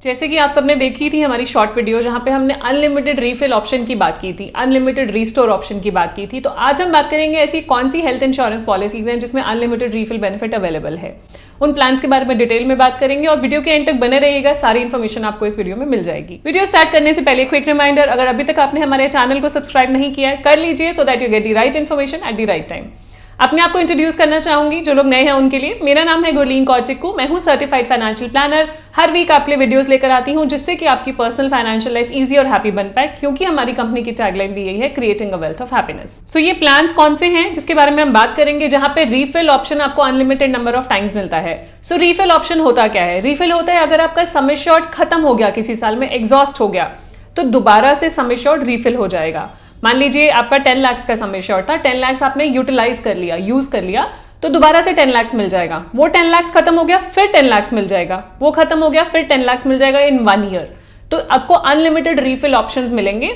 जैसे कि आप सबने देखी थी हमारी शॉर्ट वीडियो जहां पे हमने अनलिमिटेड रीफिल ऑप्शन की बात की थी, अनलिमिटेड रीस्टोर ऑप्शन की बात की थी। तो आज हम बात करेंगे ऐसी कौन सी हेल्थ इंश्योरेंस पॉलिसीज हैं जिसमें अनलिमिटेड रीफिल बेनिफिट अवेलेबल है। उन प्लान्स के बारे में डिटेल में बात करेंगे और वीडियो के एंड तक बने रहिएगा, सारी इन्फॉर्मेशन आपको इस वीडियो में मिल जाएगी। वीडियो स्टार्ट करने से पहले क्विक रिमाइंडर, अगर अभी तक आपने हमारे चैनल को सब्सक्राइब नहीं किया है कर लीजिए so that you get the right information at the right time. अपने आप को इंट्रोड्यूस करना चाहूंगी जो लोग नए हैं उनके लिए। मेरा नाम है गुरलीन कौर टिक्कू, मैं हूं सर्टिफाइड फाइनेंशियल प्लानर। हर वीक आपके लिए वीडियोस लेकर आती हूं जिससे कि आपकी पर्सनल फाइनेंशियल लाइफ इजी और हैप्पी बन पाए, क्योंकि हमारी कंपनी की टैगलाइन भी यही है, creating a wealth of happiness. So ये प्लान्स कौन से हैं जिसके बारे में हम बात करेंगे, जहां पे रीफिल ऑप्शन आपको अनलिमिटेड नंबर ऑफ टाइम्स मिलता है। सो रीफिल ऑप्शन होता क्या है? रीफिल होता है अगर आपका सम एश्योर्ड खत्म हो गया, किसी साल में एग्जॉस्ट हो गया, तो दोबारा से सम एश्योर्ड रीफिल हो जाएगा। मान लीजिए आपका 10 लाख का सम एश्योर्ड था, 10 लाख आपने यूटिलाइज कर लिया, यूज कर लिया, तो दोबारा से 10 लाख मिल जाएगा। वो 10 लाख खत्म हो गया, फिर 10 लाख मिल जाएगा, वो खत्म हो गया, फिर 10 लाख मिल जाएगा इन 1 ईयर। तो आपको अनलिमिटेड रीफिल ऑप्शंस मिलेंगे।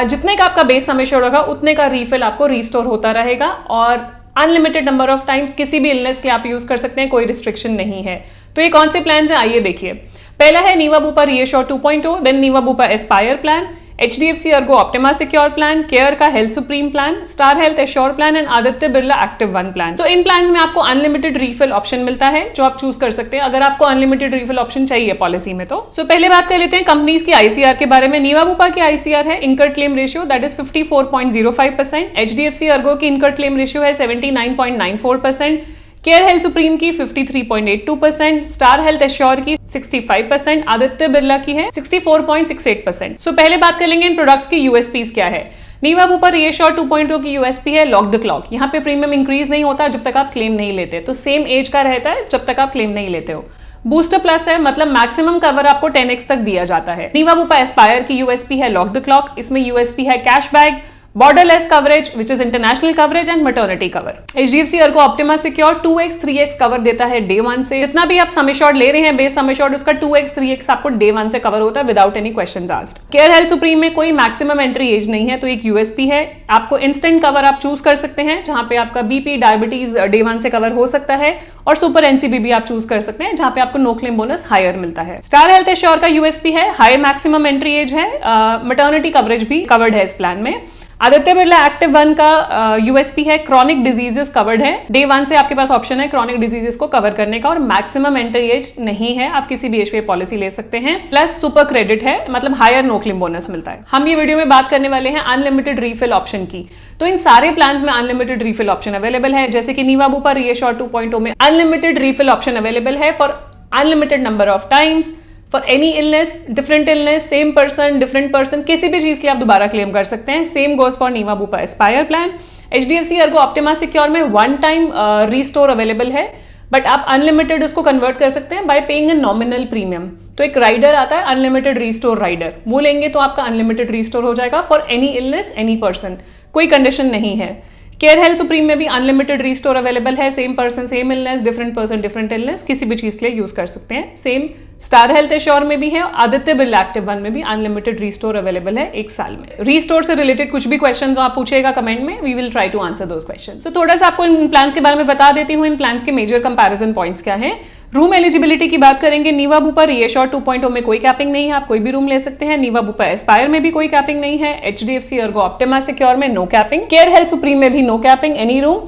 जितने का आपका बेस सम एश्योर्ड होगा उतने का रीफिल आपको रिस्टोर होता रहेगा और अनलिमिटेड नंबर ऑफ टाइम्स किसी भी इलनेस के आप यूज कर सकते हैं, कोई रिस्ट्रिक्शन नहीं है। तो ये कौन से प्लान है आइए देखिए। पहला है Niva Bupa reassure 2.0, then Niva Bupa aspire plan, HDFC Ergo optima secure plan, care का health supreme plan, star health assure plan and Aditya Birla active 1 plan. तो इन प्लान्स में आपको अनलिमिटेड रीफिल ऑप्शन मिलता है जो आप चूज कर सकते हैं अगर आपको अनलिमिटेड रीफिल ऑप्शन चाहिए पॉलिसी में। तो पहले बात कर लेते हैं कंपनीज की ICR के बारे में। नीवा बुपा की ICR है incurred claim ratio that is 54.05%, HDFC Ergo की इनकर्ड क्लेम रेशियो है 79.94%, केयर हेल्थ सुप्रीम की 53.82%, स्टार हेल्थ एश्योर की 65%, आदित्य बिरला की है 64.68%। सो पहले बात कर लेंगे इन प्रोडक्ट्स की यूएसपीज क्या है। नीवा बुपा रीएश्योर 2.0 की यूएसपी है लॉक द क्लॉक। यहाँ पे प्रीमियम इंक्रीज नहीं होता जब तक आप क्लेम नहीं लेते, तो सेम एज का रहता है जब तक आप क्लेम नहीं लेते हो। बूस्टर प्लस है, मतलब मैक्सिमम कवर आपको 10x तक दिया जाता है। नीवा बुपा एस्पायर की यूएसपी है लॉक द क्लॉक, इसमें यूएसपी है cashback, borderless coverage which is international coverage and maternity cover. HDFC Ergo optima secure 2x 3x cover देता है डे 1 से। जितना भी आप सम एश्योर्ड ले रहे हैं बेस सम एश्योर्ड, उसका 2x 3x आपको डे 1 से कवर होता है without any questions asked. Care health supreme में कोई मैक्सिमम एंट्री एज नहीं है, तो एक यूएसपी है। आपको इंस्टेंट कवर आप चूज कर सकते हैं जहां पे आपका बीपी डायबिटीज डे 1 से कवर हो सकता है, और सुपर एनसीबी भी आप चूज कर सकते हैं जहां पे आपको नो क्लेम बोनस हायर मिलता है। स्टार हेल्थ एश्योर का यूएसपी है हाई मैक्सिमम एंट्री एज है, मैटरनिटी कवरेज भी कवर्ड है इस प्लान में। आदित्य बिरला एक्टिव 1 का यूएसपी है क्रॉनिक डिजीजेस कवर्ड है। डे 1 से आपके पास ऑप्शन है क्रॉनिक डिजीजेस को कवर करने का, और मैक्सिमम एंट्री एज नहीं है, आप किसी भी एज पे पॉलिसी ले सकते हैं। प्लस सुपर क्रेडिट है, मतलब हायर नो क्लेम बोनस मिलता है। हम ये वीडियो में बात करने वाले हैं अनलिमिटेड रीफिल ऑप्शन की। तो इन सारे प्लान्स में अनलिमिटेड रीफिल ऑप्शन अवेलेबल है, जैसे कि नीवा बुपा रीएश्योर 2.0 में अनलिमिटेड रीफिल ऑप्शन अवेलेबल है for unlimited number of times for any illness, different illness, same person, different person, किसी भी चीज की आप दोबारा क्लेम कर सकते हैं। Same goes for Niva Bupa aspire plan. HDFC Ergo optima secure में 1 टाइम रीस्टोर अवेलेबल है, बट आप अनलिमिटेड उसको कन्वर्ट कर सकते हैं by paying a nominal premium. तो एक राइडर आता है अनलिमिटेड रीस्टोर राइडर, वो लेंगे तो आपका अनलिमिटेड रीस्टोर हो जाएगा for any illness any person, कोई कंडीशन नहीं है। केयर हेल्थ सुप्रीम में भी अनलिमिटेड रीस्टोर अवेलेबल है, same person same illness, different person different illness, किसी भी चीज के लिए यूज कर सकते हैं। सेम स्टार हेल्थ एश्योर में भी है, आदित्य बिरला एक्टिव 1 में भी अनलिमिटेड रीस्टोर अवेलेबल है 1 साल में। रीस्टोर से रिलेटेड कुछ भी क्वेश्चन जो आप पूछेगा कमेंट में, we will try to answer those question. तो थोड़ा सा आपको इन प्लान्स के बारे में बता देती हूँ, इन प्लान्स के मेजर कंपैरिजन पॉइंट्स क्या है। रूम एलिजिबिलिटी की बात करेंगे, नीवा बुपा रीएश्योर 2.0 में कोई कैपिंग नहीं है, आप कोई भी रूम ले सकते हैं। नीवा बुपा एस्पायर में भी कोई कैपिंग नहीं है। HDFC अर्गो ऑप्टिमा सिक्योर में no capping, care health supreme में भी नो कैपिंग एनी रूम,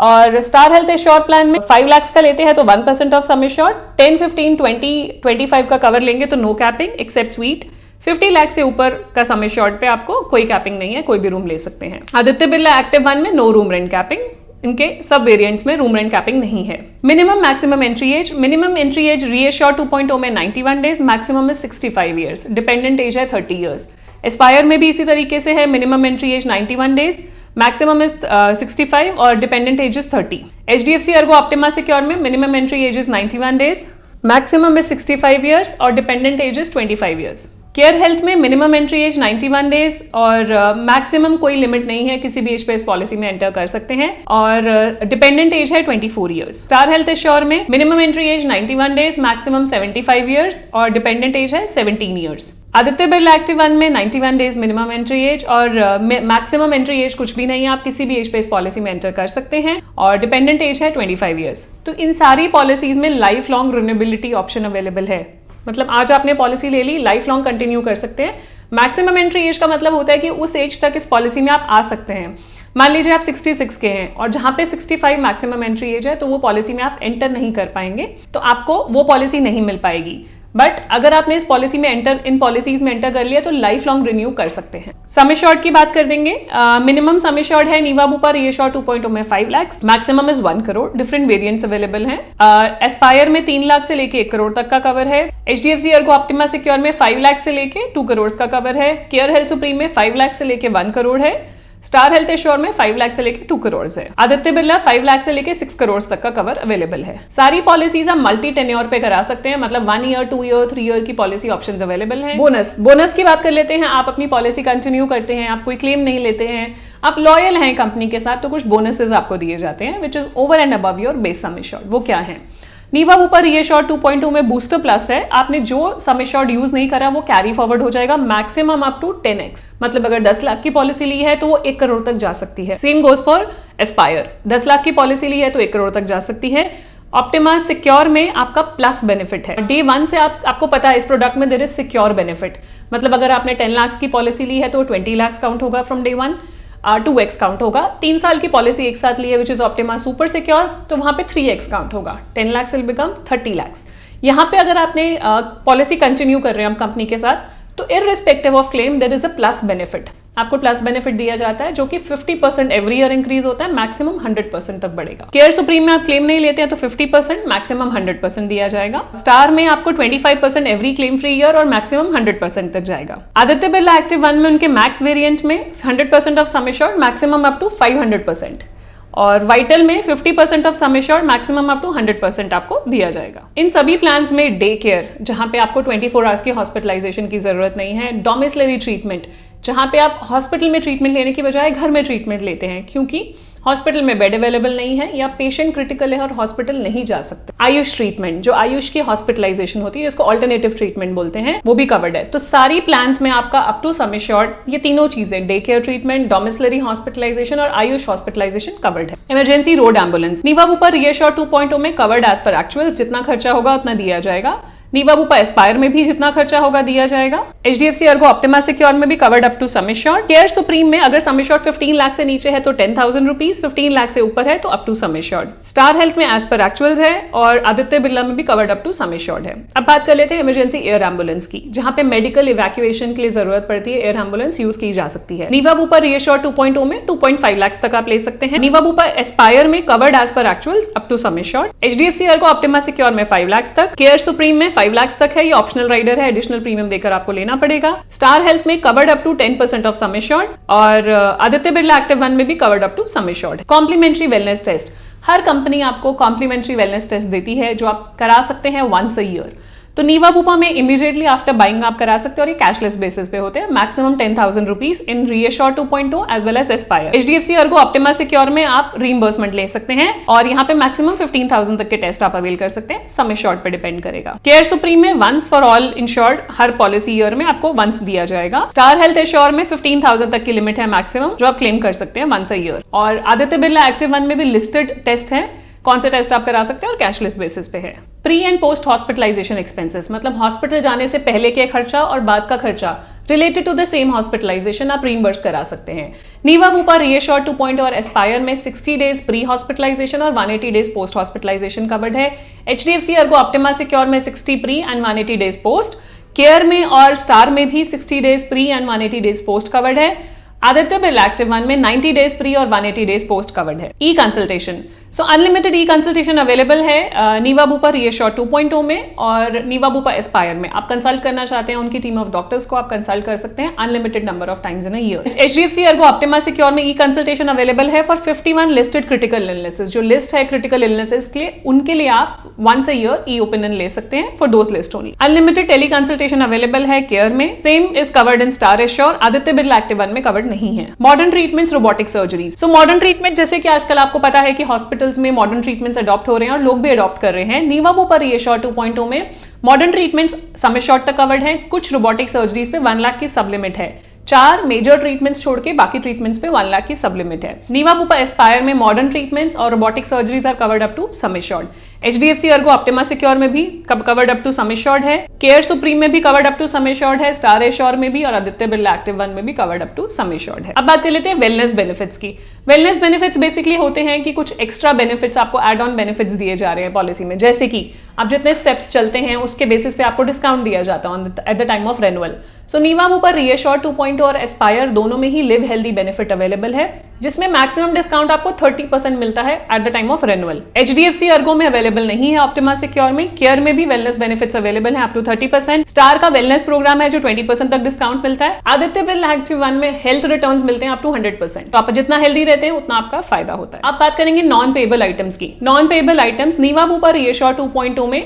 और स्टार हेल्थ एश्योर प्लान में 5 लाख का लेते हैं तो 1% ऑफ सम एश्योर्ड, 10, 15, 20, 25 का कवर लेंगे तो no capping except suite. 50 lakh से ऊपर का सम एश्योर्ड पे आपको कोई कैपिंग नहीं है, कोई भी रूम ले सकते हैं। आदित्य बिरला एक्टिव 1 में नो रूम रेंट कैपिंग, इनके सब वेरिएंट्स में रूम रेंट कैपिंग नहीं है। Minimum maximum entry age reassure 2.0 में 91 डेज, मैक्सिमम है 65 ईयर्स, डिपेंडेंट एज है 30 ईयर्स। एस्पायर में भी इसी तरीके से है, minimum entry age 91 days, maximum is 65 और dependent age is 30। HDFC Ergo optima secure में minimum entry age is 91 days, maximum is 65 years और dependent age is 25 years. Care health में मिनिमम एंट्री एज 91 डेज और maximum कोई limit नहीं है, किसी भी एज पे इस पॉलिसी में एंटर कर सकते हैं, और डिपेंडेंट एज है 24 ईयर्स। स्टार हेल्थ एश्योर में minimum entry age 91 days, maximum 75 years और डिपेंडेंट एज है 17 ईयर्स। आदित्य बिरला एक्टिव 1 में 91 डेज मिनिमम एंट्री एज और मैक्सिमम एंट्री एज कुछ भी नहीं है, आप किसी भी एज पे इस पॉलिसी में एंटर कर सकते हैं, और डिपेंडेंट एज है 25 ईयर्स। तो इन सारी पॉलिसीज में life long renewability option available है, मतलब आज आपने पॉलिसी ले ली, लाइफ लॉन्ग कंटिन्यू कर सकते हैं। मैक्सिमम एंट्री एज का मतलब होता है कि उस एज तक इस पॉलिसी में आप आ सकते हैं। मान लीजिए आप 66 के हैं और जहां पे 65 मैक्सिमम एंट्री एज है, तो वो पॉलिसी में आप एंटर नहीं कर पाएंगे, तो आपको वो पॉलिसी नहीं मिल पाएगी। बट अगर आपने इस पॉलिसी में इन पॉलिसीज में एंटर कर लिया तो लाइफ लॉन्ग रिन्यू कर सकते हैं। सम एश्योर्ड की बात कर देंगे। मिनिमम सम एश्योर्ड है नीवा बुपा रीएश्योर 2.0 में 5 lakh, maximum is 1 crore. Different variants available हैं। एस्पायर में 3 लाख से लेके 1 करोड़ तक का कवर है। HDFC अर्गो ऑप्टिमा सिक्योर में 5 लाख से लेके 2 करोड़ का कवर है। केयर हेल्थ सुप्रीम में 5 लाख से लेके 1 करोड़ है। स्टार हेल्थ एश्योर में 5 लाख से लेके 2 करोड़ है। आदित्य बिरला 5 लाख से लेके 6 करोड़ तक का कवर अवेलेबल है। सारी पॉलिसीज आप मल्टी टेन्योर पे करा सकते हैं, मतलब 1 ईयर, 2 ईयर, 3 ईयर की पॉलिसी ऑप्शंस अवेलेबल हैं। बोनस की बात कर लेते हैं। आप अपनी पॉलिसी कंटिन्यू करते हैं, आप कोई क्लेम नहीं लेते हैं, आप लॉयल हैं कंपनी के साथ, तो कुछ बोनसेस आपको दिए जाते हैं which is over and above your base sum assured. वो क्या है? नीवा बुपा रीएश्योर 2.0 में बूस्टर प्लस है। आपने जो सम एश्योर्ड यूज नहीं करा वो कैरी फॉरवर्ड हो जाएगा, मैक्सिमम अप टू 10x। मतलब अगर 10 लाख की पॉलिसी ली है तो वो 1 करोड़ तक जा सकती है। Same goes for Aspire, 10 lakh की पॉलिसी ली है तो 1 करोड़ तक जा सकती है। ऑप्टिमा सिक्योर में आपका प्लस बेनिफिट है। डे 1 से आपको पता है इस प्रोडक्ट में देयर इज सिक्योर बेनिफिट, मतलब अगर आपने 10 लाख की पॉलिसी ली है तो 20 लाख काउंट होगा फ्रॉम डे 1, 2x काउंट होगा। 3 साल की पॉलिसी एक साथ ली है which is optima super secure, तो वहां पे 3x काउंट होगा। 10 लाख विल बिकम 30 लाख। यहाँ पे अगर आपने पॉलिसी कंटिन्यू कर रहे हैं हम कंपनी के साथ, तो irrespective of claim there is a plus benefit. आपको प्लस बेनिफिट दिया जाता है जो कि 50% एवरी ईयर इंक्रीज होता है, मैक्सिमम 100% तक बढ़ेगा। केयर सुप्रीम में आप क्लेम नहीं लेते हैं तो 50%, मैक्सिमम 100% दिया जाएगा। स्टार में आपको 25% एवरी क्लेम फ्री ईयर और मैक्सिमम 100% तक जाएगा। आदित्य बिरला एक्टिव 1 में उनके मैक्स वेरिएंट में 100% of sum assured, maximum up to 500%। और वाइटल में 50% of sum assured, maximum up to 100% आपको दिया जाएगा। इन सभी प्लान्स में डे केयर, जहां पे आपको 24 आवर्स की हॉस्पिटलाइजेशन की जरूरत नहीं है। डोमिसिलरी ट्रीटमेंट, जहां पे आप हॉस्पिटल में ट्रीटमेंट लेने की बजाय घर में ट्रीटमेंट लेते हैं क्योंकि हॉस्पिटल में बेड अवेलेबल नहीं है या पेशेंट क्रिटिकल है और हॉस्पिटल नहीं जा सकते। आयुष ट्रीटमेंट, जो आयुष की हॉस्पिटलाइजेशन होती है, इसको ऑल्टरनेटिव ट्रीटमेंट बोलते हैं, वो भी कवर्ड है। तो सारी प्लान्स में आपका अप टू सम एश्योर्ड ये तीनों चीजें, day care treatment, domiciliary hospitalisation और आयुष हॉस्पिटलाइजेशन कवर्ड है। Emergency road ambulance Niva Bupa reassure 2.0 में कवर्ड एज पर एक्चुअल्स, जितना खर्चा होगा उतना दिया जाएगा। नीवा बुपा एस्पायर में भी जितना खर्चा होगा दिया जाएगा। HDFC अर्गो ऑप्टिमा सिक्योर में भी covered up to sum assured. Care supreme में अगर सम एश्योर्ड 15 लाख से नीचे है तो 10,000 रुपीज, 15 लाख से ऊपर है तो up to sum assured. Star Health में एज पर एक्चुअल्स है और आदित्य बिरला में भी covered up to sum assured है। अब बात कर लेते हैं इमरजेंसी एयर एम्बुलेंस की, जहां पे मेडिकल इवैक्यूएशन के लिए जरूरत पड़ती है, एयर एम्बुलेंस यूज की जा सकती है। नीवा बुपा रीएश्योर 2.0 में 2.5 लाख तक आप ले सकते हैं। नीवा बुपा एस्पायर में covered as per actuals up to sum assured. HDFC Ergo optima secure में 5 लाख तक। केयर सुप्रीम में 5 लाख तक है, ऑप्शनल राइडर है, एडिशनल प्रीमियम देकर आपको लेना पड़ेगा। स्टार हेल्थ में covered up to 10% of sum assured और आदित्य बिरला एक्टिव 1 में भी covered up to sum assured. Complimentary wellness test, हर कंपनी आपको कॉम्प्लीमेंट्री वेलनेस टेस्ट देती है जो आप करा सकते हैं वंस अ ईयर। तो नीवा बुपा में इमीडिएटली आफ्टर बाइंग आप करा सकते हैं और ये कैशलेस बेसिस पे होते हैं। Maximum 10,000 rupees in ReAssure 2.0 as well as Aspire. HDFC Ergo optima secure में आप रीइंबर्समेंट ले सकते हैं और यहाँ पे मैक्सिमम 15,000 तक के टेस्ट आप अवेल कर सकते हैं, सम एश्योर्ड पे डिपेंड करेगा। केयर सुप्रीम में वंस फॉर ऑल इंश्योर्ड, हर पॉलिसी ईयर में आपको वंस दिया जाएगा। स्टार हेल्थ एश्योर में 15,000 तक की लिमिट है मैक्सिमम, जो आप क्लेम कर सकते हैं वंस अ ईयर। और आदित्य बिरला एक्टिव 1 में भी लिस्टेड टेस्ट है, कौन से टेस्ट आप करा सकते हैं और कैशलेस बेसिस पे है। Pre and post hospitalization expenses, मतलब हॉस्पिटल जाने से पहले के खर्चा और बाद का खर्चा related to the same hospitalization आप रीइंबर्स करा सकते हैं। नीवा बुपा रीएश्योर 2.0 और एस्पायर में 60 डेज प्री हॉस्पिटलाइजेशन और 180 डेज पोस्ट हॉस्पिटलाइजेशन कवर्ड है। HDFC अर्गो ऑप्टिमा सिक्योर में 60 pre and 180 days post. Care में और स्टार में भी 60 days pre and 180 days post covered है। आदित्य बिरला एक्टिव 1 में 90 डेज प्री और 180 डेज पोस्ट कवर्ड है। ई कंसल्टेशन, सो अनलिमिटेड ई कंसल्टेशन अवेलेबल है नीवा बुपा रीएश्योर 2.0 में और नीवा बुपा एस्पायर में। आप कंसल्ट करना चाहते हैं उनकी टीम ऑफ डॉक्टर्स को, आप कंसल्ट कर सकते हैं unlimited number of times in a year. HDFC Ergo optima secure में ई कंसल्टेशन अवेलेबल है फॉर 51 लिस्टेड क्रिटिकल इलनेसेस। जो लिस्ट है क्रिटिकल इलनेसेस के लिए, उनके लिए आप once a year e opinion ले सकते हैं for those list only. Unlimited tele consultation available है केयर में, same is covered in Star Assure. Aditya Birla active 1 में कवर्ड नहीं है। Modern treatments, robotic surgery. So modern treatment, जैसे कि आजकल आपको पता है कि हॉस्पिटल्स में मॉडर्न ट्रीटमेंट्स अडॉप्ट हो रहे हैं और लोग भी अडॉप्ट कर रहे हैं। नीवा बुपा रीएश्योर 2.0 में मॉडर्न ट्रीटमेंट्स सम एश्योर्ड तक कवर्ड है। कुछ रोबोटिक सर्जरीज पे 1 लाख की सब लिमिट है। 4 मेजर ट्रीटमेंट्स छोड़ के बाकी ट्रीटमेंट्स पे 1 लाख की सब लिमिट है। नीवा बुपा एस्पायर में मॉडर्न ट्रीटमेंट्स और robotic surgeries are covered up to sum assured. HDFC Ergo optima secure में भी covered up to sum assured है, केयर सुप्रीम में भी covered up to sum assured है, स्टार एश्योर में भी और आदित्य बिरला एक्टिव वन में भी covered up to sum assured है। अब बात कर लेते हैं वेलनेस बेनिफिट्स की। वेलनेस बेनिफिट्स बेसिकली होते हैं कि कुछ एक्स्ट्रा बेनिफिट्स आपको एड ऑन बेनिफिट्स दिए जा रहे हैं पॉलिसी में, जैसे कि आप जितने स्टेप्स चलते हैं उसके बेसिस पे आपको डिस्काउंट दिया जाता है at the time of renewal. So Niva Bupa reassure 2.0 और एस्पायर दोनों में ही लिव हेल्दी बेनिफिट अवेलेबल है, जिसमें मैक्सिमम डिस्काउंट आपको 30% मिलता है at the time of renewal. HDFC ergo में अवेलेबल नहीं है ऑप्टिमा सिक्योर में। केयर में भी वेलनेस बेनिफिट्स अवेलेबल है अप टू 30%। स्टार का वेलनेस प्रोग्राम है जो 20% तक डिस्काउंट मिलता है। आदित्य बिरला एक्टिव वन में हेल्थ रिटर्न्स मिलते हैं अप टू 100%। तो आप जितना हेल्दी रहते हैं उतना आपका फायदा होता है। अब बात करेंगे नॉन पेएबल आइटम्स की। Non payable items नीवा Bupa reassure 2.0 में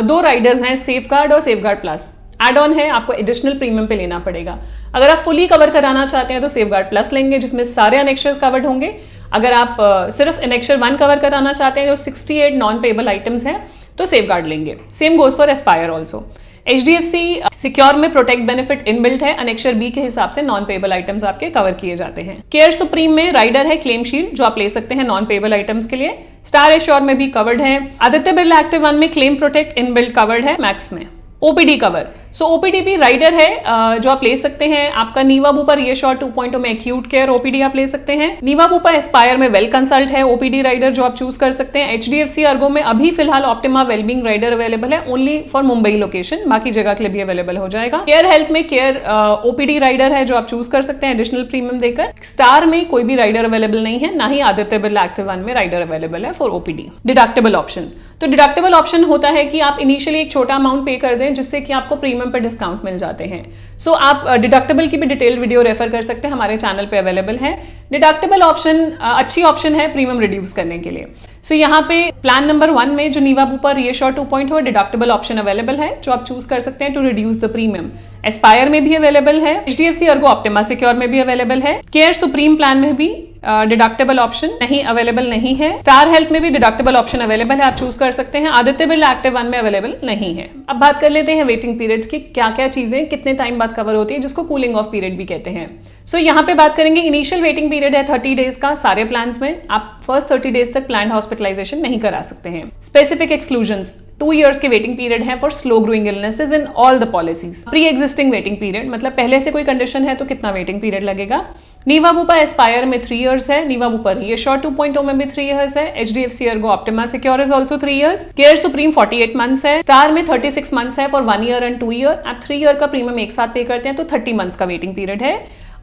दो राइडर्स हैं, सेफगार्ड और सेफगार्ड प्लस। एड ऑन है, आपको एडिशनल प्रीमियम पे लेना पड़ेगा। अगर आप फुली कवर कराना चाहते हैं तो सेफगार्ड प्लस लेंगे जिसमें सारे अनेक्शर्स कवर्ड होंगे। अगर आप सिर्फ एनेक्शर 1 कवर कराना चाहते हैं जो 68 नॉन पेएबल आइटम्स हैं तो सेफगार्ड लेंगे। Same goes for Aspire also. HDFC secure में प्रोटेक्ट बेनिफिट इनबिल्ट है, अनेक्शर बी के हिसाब से नॉन पेएबल आइटम्स आपके कवर किए जाते हैं। केयर सुप्रीम में राइडर है क्लेम शील्ड जो आप ले सकते हैं नॉन पेएबल आइटम्स के लिए। स्टार एश्योर में भी कवर्ड है। आदित्य बिरला एक्टिव वन में क्लेम प्रोटेक्ट इनबिल्ट कवर्ड है मैक्स में। OPD कवर, सो OPD भी राइडर है जो आप ले सकते हैं। आपका नीवा ऊपर रीएश्योर 2.0 में एक्यूट केयर OPD आप ले सकते हैं। नीवा ऊपर एस्पायर में वेल कंसल्ट है OPD राइडर जो आप चूज कर सकते हैं। HDFC अर्गो में अभी फिलहाल ऑप्टिमा वेलबींग राइडर अवेलेबल है ओनली फॉर मुंबई लोकेशन, बाकी जगह के लिए भी अवेलेबल हो जाएगा। केयर हेल्थ में केयर OPD राइडर है जो आप चूज कर सकते हैं एडिशनल प्रीमियम देकर। स्टार में कोई भी राइडर अवेलेबल नहीं है, ना ही आदित्य बिरला एक्टिव वन में राइडर अवेलेबल है फॉर OPD। डिडक्टेबल ऑप्शन, तो डिडक्टेबल ऑप्शन होता है कि आप इनिशियली एक छोटा अमाउंट पे कर दें जिससे कि आपको प्रीमियम पर डिस्काउंट मिल जाते हैं। सो आप डिडक्टेबल की भी डिटेल्ड वीडियो रेफर कर सकते हैं, हमारे चैनल पे अवेलेबल है। डिडक्टेबल ऑप्शन अच्छी ऑप्शन है प्रीमियम रिड्यूस करने के लिए। सो यहाँ पे प्लान नंबर 1 में जो नीवा Bupa reassure 2.0 deductible option available है जो आप चूज कर सकते हैं to reduce the premium. Aspire में भी अवेलेबल है। HDFC अर्गो ऑप्टिमा सिक्योर में भी अवेलेबल है। केयर सुप्रीम प्लान में भी डिडक्टेबल ऑप्शन अवेलेबल नहीं है। स्टार हेल्थ में भी डिडक्टेबल ऑप्शन अवेलेबल है, आप चूज कर सकते हैं। आदित्य बिरला एक्टिव वन में अवेलेबल नहीं है। अब बात कर लेते हैं वेटिंग पीरियड्स की, क्या क्या चीजें कितने टाइम बाद कवर होती है, जिसको कूलिंग ऑफ पीरियड भी कहते हैं। सो यहाँ पे बात करेंगे इनिशियल वेटिंग पीरियड है 30 डेज का सारे प्लान्स में। आप फर्स्ट 30 डेज तक प्लान हॉस्पिटलाइजेशन नहीं करा सकते हैं। स्पेसिफिक एक्सक्लूजन्स 2 years के वेटिंग पीरियड है for slow growing illnesses in all the policies. Pre existing waiting period मतलब पहले से कोई कंडीशन है तो कितना वेटिंग पीरियड लगेगा। नीवा ऊपर एस्पायर में 3 years है। नीवा ऊपर रीएश्योर 2.0 में भी 3 years है। HDFC Ergo optima secure is also 3 years। Care supreme 48 months है। स्टार में 36 months है फॉर 1 year एंड 2 year। आप 3 year का प्रीमियम एक साथ पे करते हैं तो 30 months का वेटिंग पीरियड है।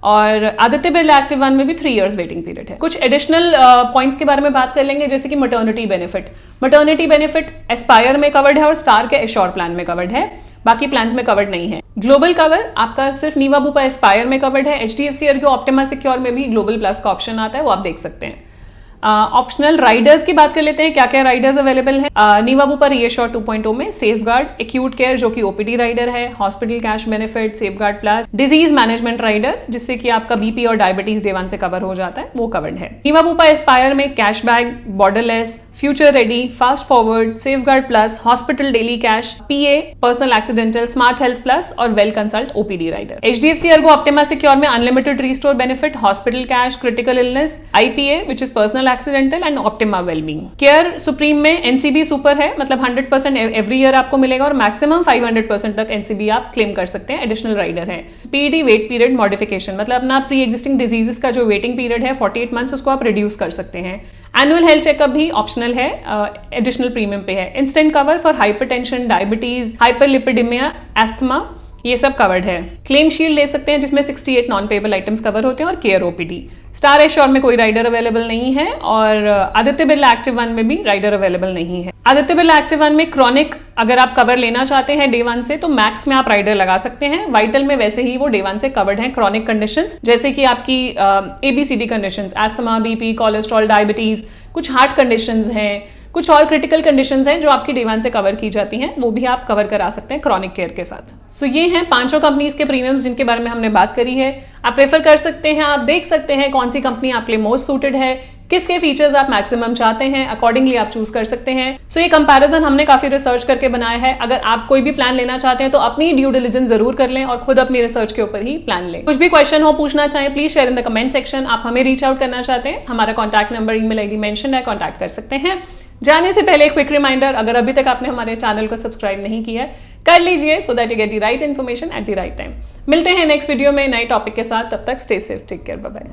और आदित्य बिरला एक्टिव वन में भी 3 years वेटिंग पीरियड है। कुछ एडिशनल पॉइंट्स के बारे में बात कर लेंगे, जैसे कि maternity benefit. Maternity benefit Aspire में कवर्ड है और स्टार के एश्योर प्लान में कवर्ड है, बाकी प्लान्स में कवर्ड नहीं है। ग्लोबल कवर आपका सिर्फ नीवा ऊपर एस्पायर में कवर्ड है। HDFC अर्गो ऑप्टिमा सिक्योर में भी ग्लोबल प्लस का ऑप्शन आता है, वो आप देख सकते हैं। ऑप्शनल राइडर्स की बात कर लेते हैं, क्या क्या राइडर्स अवेलेबल है। नीवा ऊपर रीएश्योर 2.0 में सेफगार्ड, एक्यूट केयर जो कि OPD राइडर है, hospital cash benefit, safeguard plus, disease management rider जिससे कि आपका BP और डायबिटीज डे 1 से कवर हो जाता है, वो कवर्ड है। नीवा ऊपर एस्पायर में cashback, borderless, future ready, fast forward, safeguard plus, hospital daily cash, PA, personal accidental, smart health plus और well consult OPD rider. HDFC Ergo optima secure में unlimited restore benefit, hospital cash, critical illness, IPA which is personal accidental and optima wellbeing. Care supreme में NCB super है, मतलब 100% every year आपको मिलेगा और maximum 500% तक NCB आप claim कर सकते हैं, एडिशनल राइडर है। PED वेट पीरियड मॉडिफिकेशन मतलब अपना प्री एग्जिस्टिंग डिजीजेस का जो वेटिंग पीरियड है 48 months उसको आप रिड्यूस कर सकते हैं। एनुअल हेल्थ चेकअप भी ऑप्शनल है, एडिशनल प्रीमियम पे है। Instant cover for hypertension, diabetes, hyperlipidemia, asthma, ये सब कवर्ड है। क्लेम शील्ड ले सकते हैं जिसमें 68 नॉन पेएबल आइटम्स कवर होते हैं और केयर OPD। स्टार एश्योर में कोई राइडर अवेलेबल नहीं है और आदित्य बिरला एक्टिव वन में भी राइडर अवेलेबल नहीं है। आदित्य बिरला एक्टिव वन में क्रॉनिक अगर आप कवर लेना चाहते हैं डे 1 से तो मैक्स में आप राइडर लगा सकते हैं। वाइटल में वैसे ही वो डे 1 से कवर्ड है क्रॉनिक कंडीशंस जैसे कि आपकी ABCD conditions, asthma, BP, cholesterol, diabetes, कुछ हार्ट कंडीशंस हैं, कुछ और क्रिटिकल कंडीशंस हैं जो आपकी डे 1 से कवर की जाती हैं, वो भी आप कवर करा सकते हैं क्रॉनिक केयर के साथ। सो ये हैं 5 कंपनीज के प्रीमियम्स जिनके बारे में हमने बात करी है। आप रेफर कर सकते हैं, आप देख सकते हैं कौन सी कंपनी आपके लिए मोस्ट सूटेड है, किसके फीचर्स आप मैक्सिमम चाहते हैं, अकॉर्डिंगली आप चूज कर सकते हैं। सो ये कंपैरिजन हमने काफी रिसर्च करके बनाया है। अगर आप कोई भी प्लान लेना चाहते हैं तो अपनी ड्यू डिलिजेंस जरूर कर लें और खुद अपनी रिसर्च के ऊपर ही प्लान लें। कुछ भी क्वेश्चन हो पूछना चाहें please share in the comment section. आप हमें रीच आउट करना चाहते हैं, हमारा contact number, email ID mention है, कॉन्टैक्ट कर सकते हैं। जाने से पहले एक क्विक रिमाइंडर, अगर अभी तक आपने हमारे चैनल को सब्सक्राइब नहीं किया है कर लीजिए, so that you get the right information at the right time. मिलते हैं नेक्स्ट वीडियो में नए टॉपिक के साथ, तब तक stay safe, take care, bye bye.